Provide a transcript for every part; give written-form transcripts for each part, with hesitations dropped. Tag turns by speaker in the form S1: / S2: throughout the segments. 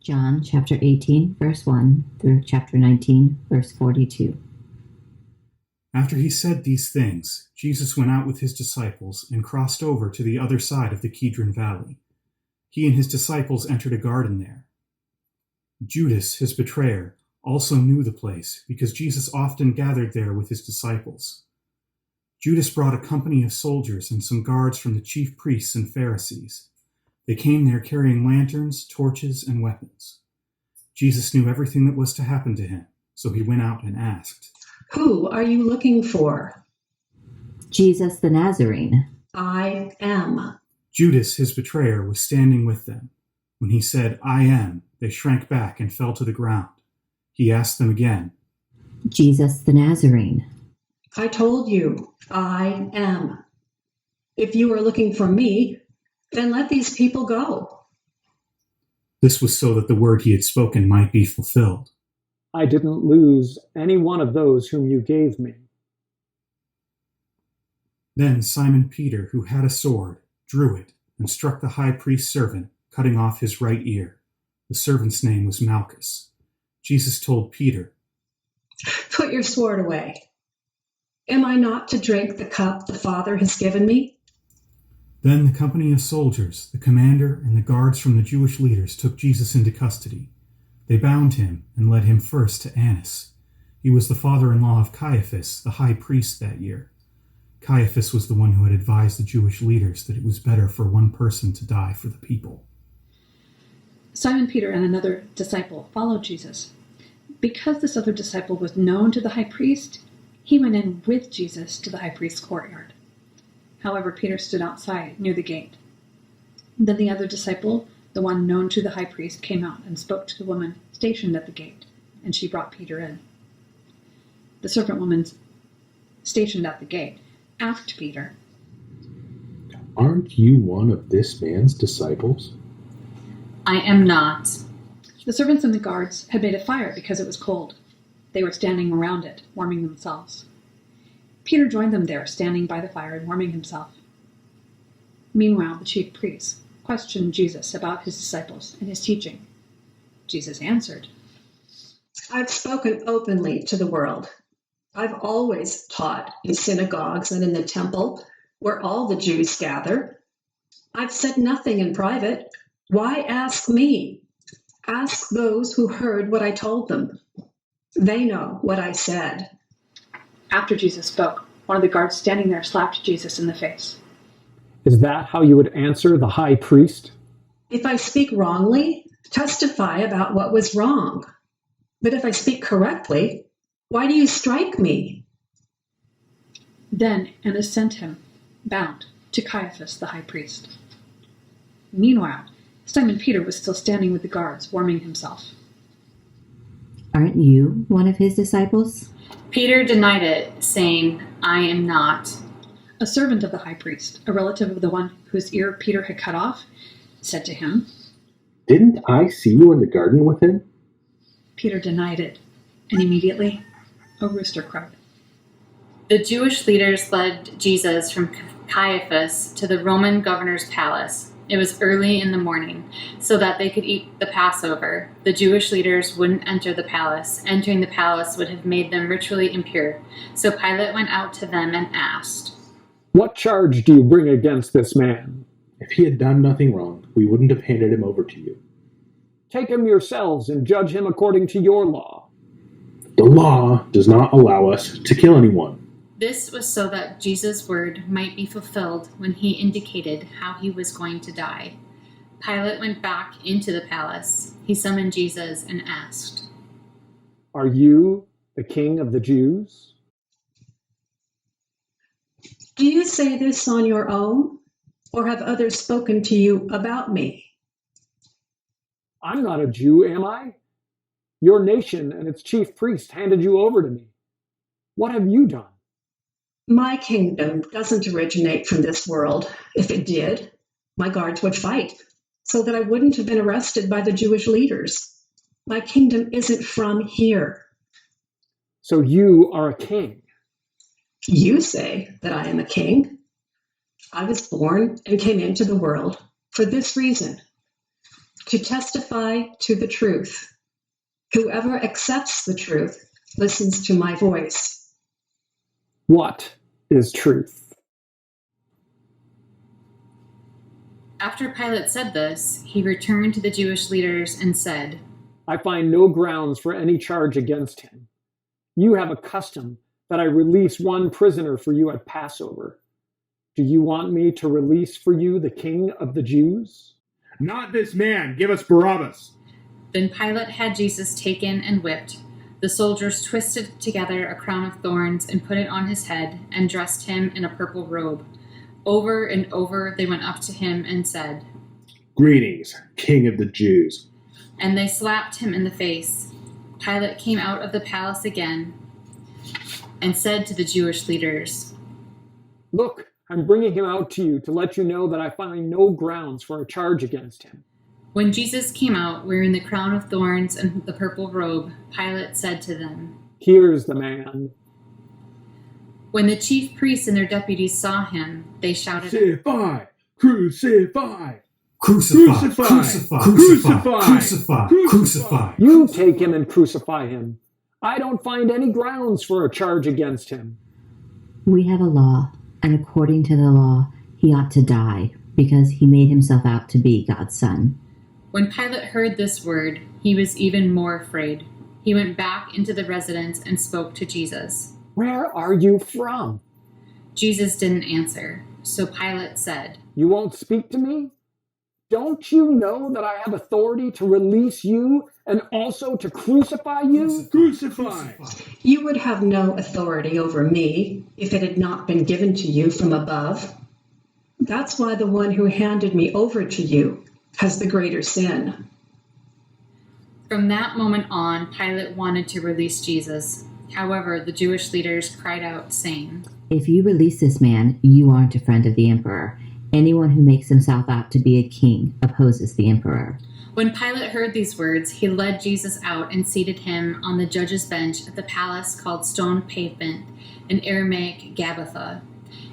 S1: John chapter 18, verse 1 through chapter 19, verse 42.
S2: After he said these things, Jesus went out with his disciples and crossed over to the other side of the Kidron Valley. He and his disciples entered a garden there. Judas, his betrayer, also knew the place because Jesus often gathered there with his disciples. Judas brought a company of soldiers and some guards from the chief priests and Pharisees. They came there carrying lanterns, torches, and weapons. Jesus knew everything that was to happen to him, so he went out and asked,
S3: "Who are you looking for?"
S1: Jesus the Nazarene.
S3: "I am."
S2: Judas, his betrayer, was standing with them. When he said, "I am," they shrank back and fell to the ground. He asked them again,
S1: Jesus the Nazarene.
S3: "I told you, I am. If you are looking for me, then let these people go."
S2: This was so that the word he had spoken might be fulfilled.
S4: I didn't lose any one of those whom you gave me.
S2: Then Simon Peter, who had a sword, drew it and struck the high priest's servant, cutting off his right ear. The servant's name was Malchus. Jesus told Peter,
S3: "Put your sword away. Am I not to drink the cup the Father has given me?"
S2: Then the company of soldiers, the commander, and the guards from the Jewish leaders took Jesus into custody. They bound him and led him first to Annas. He was the father-in-law of Caiaphas, the high priest that year. Caiaphas was the one who had advised the Jewish leaders that it was better for one person to die for the people.
S5: Simon Peter and another disciple followed Jesus. Because this other disciple was known to the high priest, he went in with Jesus to the high priest's courtyard. However, Peter stood outside near the gate. Then the other disciple, the one known to the high priest, came out and spoke to the woman stationed at the gate, and she brought Peter in. The servant woman stationed at the gate asked Peter,
S6: "Aren't you one of this man's disciples?"
S7: "I am not."
S5: The servants and the guards had made a fire because it was cold. They were standing around it, warming themselves. Peter joined them there, standing by the fire and warming himself. Meanwhile, the chief priests questioned Jesus about his disciples and his teaching. Jesus answered,
S3: "I've spoken openly to the world. I've always taught in synagogues and in the temple where all the Jews gather. I've said nothing in private. Why ask me? Ask those who heard what I told them. They know what I said."
S5: After Jesus spoke, one of the guards standing there slapped Jesus in the face.
S4: Is that how you would answer the high priest?
S3: "If I speak wrongly, testify about what was wrong. But if I speak correctly, why do you strike me?"
S5: Then Annas sent him, bound, to Caiaphas the high priest. Meanwhile, Simon Peter was still standing with the guards, warming himself.
S1: Aren't you one of his disciples?
S7: Peter denied it, saying, "I am not."
S5: A servant of the high priest, a relative of the one whose ear Peter had cut off, said to him,
S6: "Didn't I see you in the garden with him?"
S5: Peter denied it, and immediately a rooster crowed.
S7: The Jewish leaders led Jesus from Caiaphas to the Roman governor's palace. It was early in the morning, so that they could eat the Passover. The Jewish leaders wouldn't enter the palace. Entering the palace would have made them ritually impure. So Pilate went out to them and asked,
S4: What charge do you bring against this man?
S6: If he had done nothing wrong, we wouldn't have handed him over to you.
S4: Take him yourselves and judge him according to your law.
S6: The law does not allow us to kill anyone.
S7: This was so that Jesus' word might be fulfilled when he indicated how he was going to die. Pilate went back into the palace. He summoned Jesus and asked,
S4: Are you the king of the Jews?
S3: Do you say this on your own, or have others spoken to you about me?
S4: I'm not a Jew, am I? Your nation and its chief priest handed you over to me. What have you done?
S3: My kingdom doesn't originate from this world. If it did, my guards would fight so that I wouldn't have been arrested by the Jewish leaders. My kingdom isn't from here.
S4: So you are a king.
S3: You say that I am a king. I was born and came into the world for this reason, to testify to the truth. Whoever accepts the truth listens to my voice.
S4: What is truth?
S7: After Pilate said this, he returned to the Jewish leaders and said,
S4: I find no grounds for any charge against him. You have a custom that I release one prisoner for you at Passover. Do you want me to release for you the King of the Jews?
S8: Not this man. Give us Barabbas.
S7: Then Pilate had Jesus taken and whipped. The soldiers twisted together a crown of thorns and put it on his head and dressed him in a purple robe. Over and over they went up to him and said,
S6: Greetings, King of the Jews.
S7: And they slapped him in the face. Pilate came out of the palace again and said to the Jewish leaders,
S4: Look, I'm bringing him out to you to let you know that I find no grounds for a charge against him.
S7: When Jesus came out wearing the crown of thorns and the purple robe, Pilate said to them,
S4: Here's the man.
S7: When the chief priests and their deputies saw him, they shouted,
S8: Crucify! Crucify!
S2: Crucify! Crucify! Crucify! Crucify! Crucify!
S4: You take him and crucify him. I don't find any grounds for a charge against him.
S1: We have a law, and according to the law, he ought to die, because he made himself out to be God's son.
S7: When Pilate heard this word, he was even more afraid. He went back into the residence and spoke to Jesus.
S4: Where are you from?
S7: Jesus didn't answer, so Pilate said,
S4: You won't speak to me? Don't you know that I have authority to release you and also to crucify you?
S8: Crucify!
S3: You would have no authority over me if it had not been given to you from above. That's why the one who handed me over to you has the greater sin.
S7: From that moment on, Pilate wanted to release Jesus. However, the Jewish leaders cried out, saying,
S1: If you release this man, you aren't a friend of the emperor. Anyone who makes himself out to be a king opposes the emperor.
S7: When Pilate heard these words, he led Jesus out and seated him on the judge's bench at the palace called Stone Pavement, in Aramaic Gabbatha.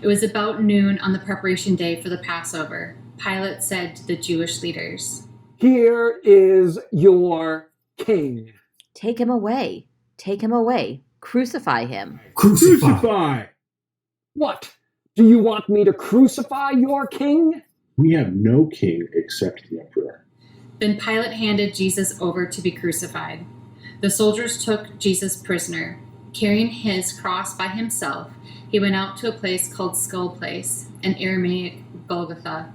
S7: It was about noon on the preparation day for the Passover. Pilate said to the Jewish leaders,
S4: Here is your king.
S9: Take him away. Take him away. Crucify him.
S8: Crucify!
S4: What? Do you want me to crucify your king?
S6: We have no king except the emperor.
S7: Then Pilate handed Jesus over to be crucified. The soldiers took Jesus prisoner. Carrying his cross by himself, he went out to a place called Skull Place, in Aramaic Golgotha.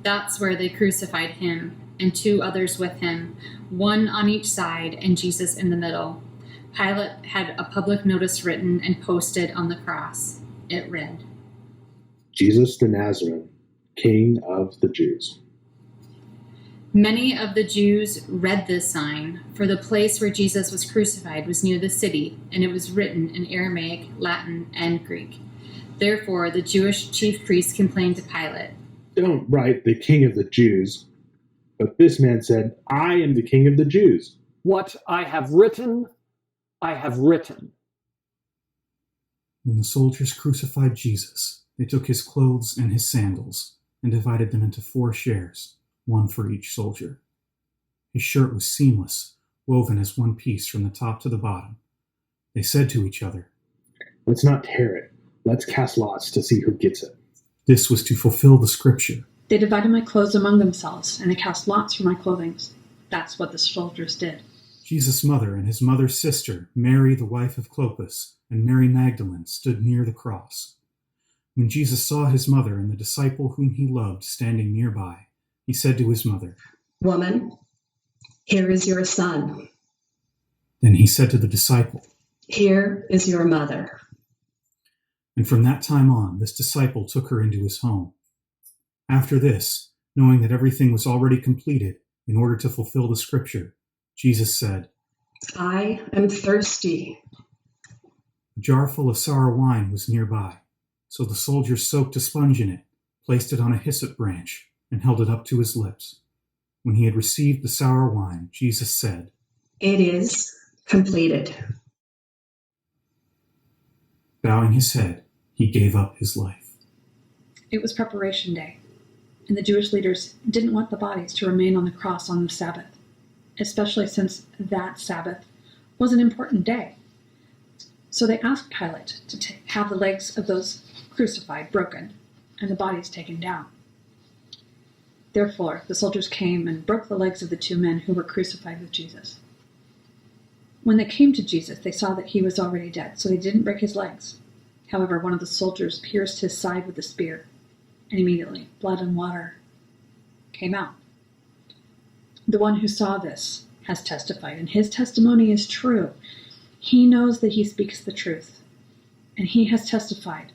S7: That's where they crucified him, and two others with him, one on each side and Jesus in the middle. Pilate had a public notice written and posted on the cross. It read,
S6: Jesus the Nazarene, King of the Jews.
S7: Many of the Jews read this sign, for the place where Jesus was crucified was near the city, and it was written in Aramaic, Latin, and Greek. Therefore, the Jewish chief priests complained to Pilate.
S6: Don't write the King of the Jews. But this man said, I am the King of the Jews.
S4: What I have written, I have written.
S2: When the soldiers crucified Jesus, they took his clothes and his sandals and divided them into 4 shares, one for each soldier. His shirt was seamless, woven as one piece from the top to the bottom. They said to each other,
S6: Let's not tear it. Let's cast lots to see who gets it.
S2: This was to fulfill the scripture.
S5: They divided my clothes among themselves, and they cast lots for my clothing. That's what the soldiers did.
S2: Jesus' mother and his mother's sister, Mary, the wife of Clopas, and Mary Magdalene, stood near the cross. When Jesus saw his mother and the disciple whom he loved standing nearby, he said to his mother,
S3: Woman, here is your son.
S2: Then he said to the disciple,
S3: Here is your mother.
S2: And from that time on, this disciple took her into his home. After this, knowing that everything was already completed in order to fulfill the scripture, Jesus said,
S3: I am thirsty.
S2: A jar full of sour wine was nearby, so the soldiers soaked a sponge in it, placed it on a hyssop branch, and held it up to his lips. When he had received the sour wine, Jesus said,
S3: It is completed.
S2: Bowing his head, he gave up his life.
S5: It was preparation day. And the Jewish leaders didn't want the bodies to remain on the cross on the Sabbath, especially since that Sabbath was an important day. So they asked Pilate to have the legs of those crucified broken and the bodies taken down. Therefore, the soldiers came and broke the legs of the two men who were crucified with Jesus. When they came to Jesus, they saw that he was already dead, so they didn't break his legs. However, one of the soldiers pierced his side with a spear, and immediately blood and water came out. The one who saw this has testified, and his testimony is true. He knows that he speaks the truth, and he has testified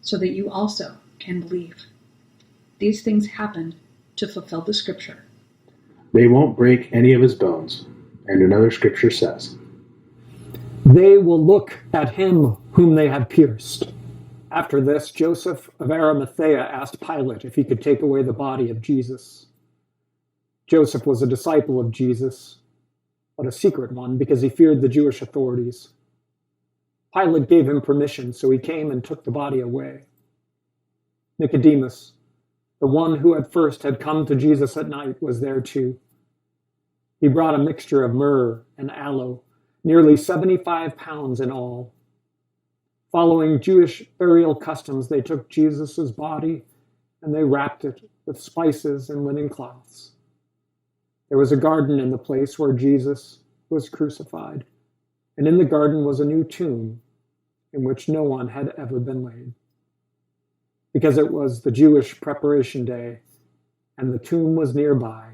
S5: so that you also can believe. These things happened to fulfill the scripture.
S6: They won't break any of his bones. And another scripture says,
S4: They will look at him whom they have pierced. After this, Joseph of Arimathea asked Pilate if he could take away the body of Jesus. Joseph was a disciple of Jesus, but a secret one because he feared the Jewish authorities. Pilate gave him permission, so he came and took the body away. Nicodemus, the one who at first had come to Jesus at night, was there too. He brought a mixture of myrrh and aloe, nearly 75 pounds in all. Following Jewish burial customs, they took Jesus' body and they wrapped it with spices and linen cloths. There was a garden in the place where Jesus was crucified, and in the garden was a new tomb in which no one had ever been laid. Because it was the Jewish preparation day and the tomb was nearby,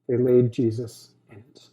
S4: they laid Jesus in it.